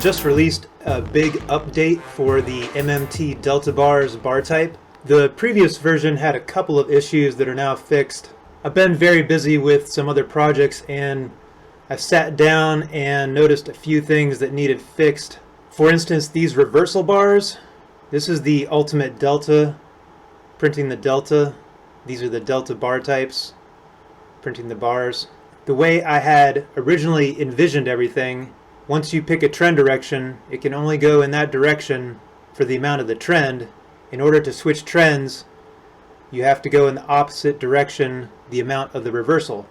just released a big update for the MMT Delta Bars bar type. The previous version had a couple of issues that are now fixed. I've been very busy with some other projects and I've sat down and noticed a few things that needed fixed. For instance, these reversal bars. This is the Ultimate Delta, printing the Delta. These are the Delta bar types, printing the bars. The way I had originally envisioned everything, once you pick a trend direction, it can only go in that direction for the amount of the trend. In order to switch trends, you have to go in the opposite direction, the amount of the reversal.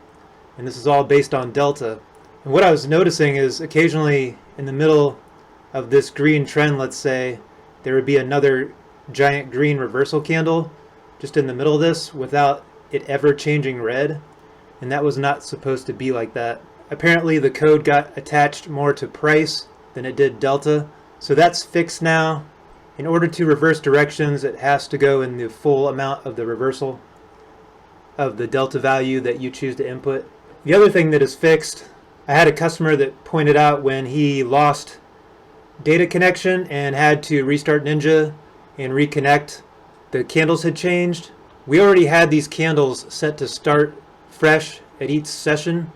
And this is all based on delta. And what I was noticing is occasionally in the middle of this green trend, let's say, there would be another giant green reversal candle just in the middle of this without it ever changing red. And that was not supposed to be like that. Apparently the code got attached more to price than it did delta. So that's fixed now. In order to reverse directions, it has to go in the full amount of the reversal of the delta value that you choose to input. The other thing that is fixed, I had a customer that pointed out when he lost data connection and had to restart NINZA and reconnect, the candles had changed. We already had these candles set to start fresh at each session,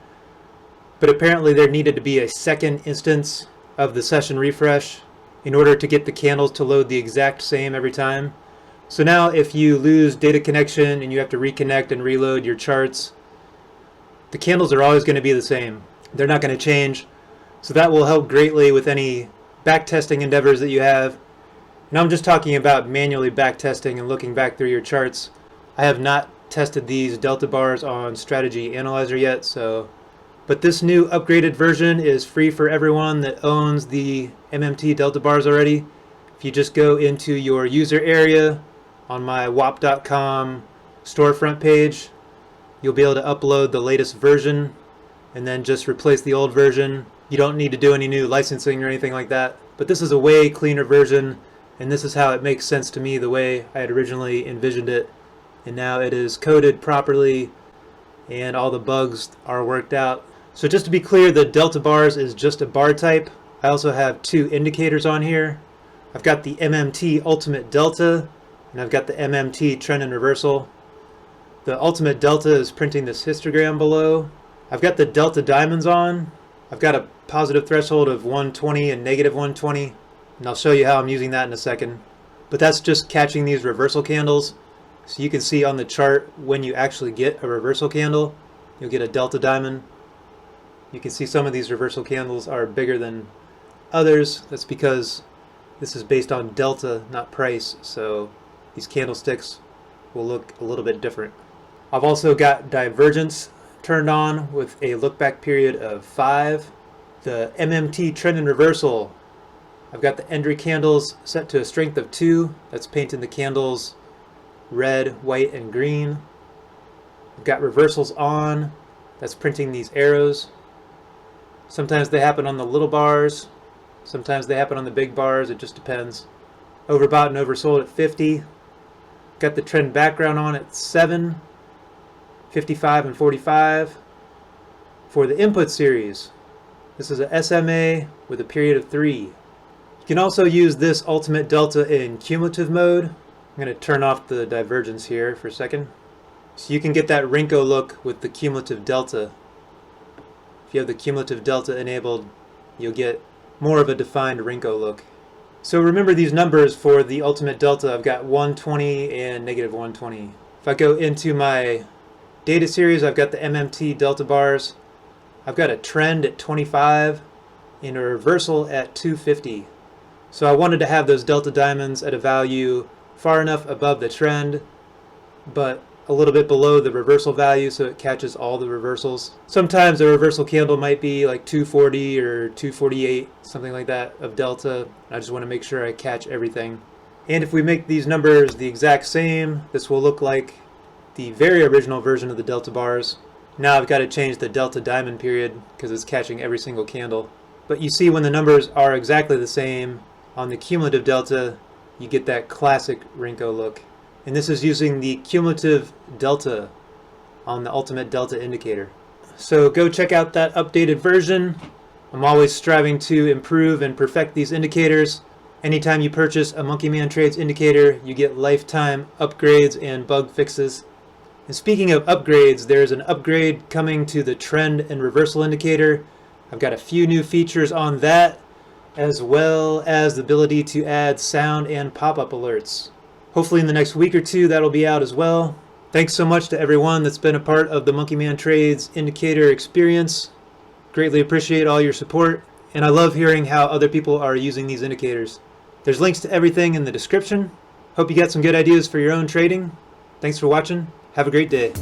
but apparently there needed to be a second instance of the session refresh in order to get the candles to load the exact same every time. So now if you lose data connection and you have to reconnect and reload your charts, the candles are always going to be the same. They're not going to change. So that will help greatly with any backtesting endeavors that you have. And I'm just talking about manually backtesting and looking back through your charts. I have not tested these delta bars on Strategy Analyzer yet, but this new upgraded version is free for everyone that owns the MMT Delta bars already. If you just go into your user area on my WAP.com storefront page, you'll be able to upload the latest version and then just replace the old version. You don't need to do any new licensing or anything like that. But this is a way cleaner version, and this is how it makes sense to me the way I had originally envisioned it. And now it is coded properly and all the bugs are worked out. So just to be clear, the delta bars is just a bar type. I also have two indicators on here. I've got the MMT Ultimate Delta and I've got the MMT Trend and Reversal. The Ultimate Delta is printing this histogram below. I've got the delta diamonds on. I've got a positive threshold of 120 and negative 120, and I'll show you how I'm using that in a second. But that's just catching these reversal candles. So you can see on the chart when you actually get a reversal candle, you'll get a delta diamond. You can see some of these reversal candles are bigger than others. That's because this is based on delta, not price, so these candlesticks will look a little bit different. I've also got divergence turned on with a look back period of 5. The MMT Trend and Reversal, I've got the entry candles set to a strength of 2. That's painting the candles red, white, and green. I've got reversals on. That's printing these arrows. Sometimes they happen on the little bars. Sometimes they happen on the big bars. It just depends. Overbought and oversold at 50. Got the trend background on at 7, 55, and 45. For the input series, this is a SMA with a period of 3. You can also use this Ultimate Delta in cumulative mode. I'm going to turn off the divergence here for a second. So you can get that Renko look with the cumulative delta. If you have the cumulative delta enabled, you'll get more of a defined Renko look. So remember these numbers for the Ultimate Delta. I've got 120 and negative 120. If I go into my data series, I've got the MMT Delta bars. I've got a trend at 25 and a reversal at 250. So I wanted to have those delta diamonds at a value far enough above the trend, but a little bit below the reversal value so it catches all the reversals. Sometimes a reversal candle might be like 240 or 248, something like that of delta. I just want to make sure I catch everything. And if we make these numbers the exact same, this will look like the very original version of the delta bars. Now I've got to change the delta diamond period because it's catching every single candle. But you see when the numbers are exactly the same on the cumulative delta, you get that classic Renko look. And this is using the cumulative delta on the Ultimate Delta indicator. So go check out that updated version. I'm always striving to improve and perfect these indicators. Anytime you purchase a MonkeyMan Trades indicator, you get lifetime upgrades and bug fixes. And speaking of upgrades, there's an upgrade coming to the trend and reversal indicator. I've got a few new features on that, as well as the ability to add sound and pop-up alerts. Hopefully in the next week or two that'll be out as well. Thanks so much to everyone that's been a part of the MonkeyMan Trades indicator experience. Greatly appreciate all your support, and I love hearing how other people are using these indicators. There's links to everything in the description. Hope you got some good ideas for your own trading. Thanks for watching. Have a great day.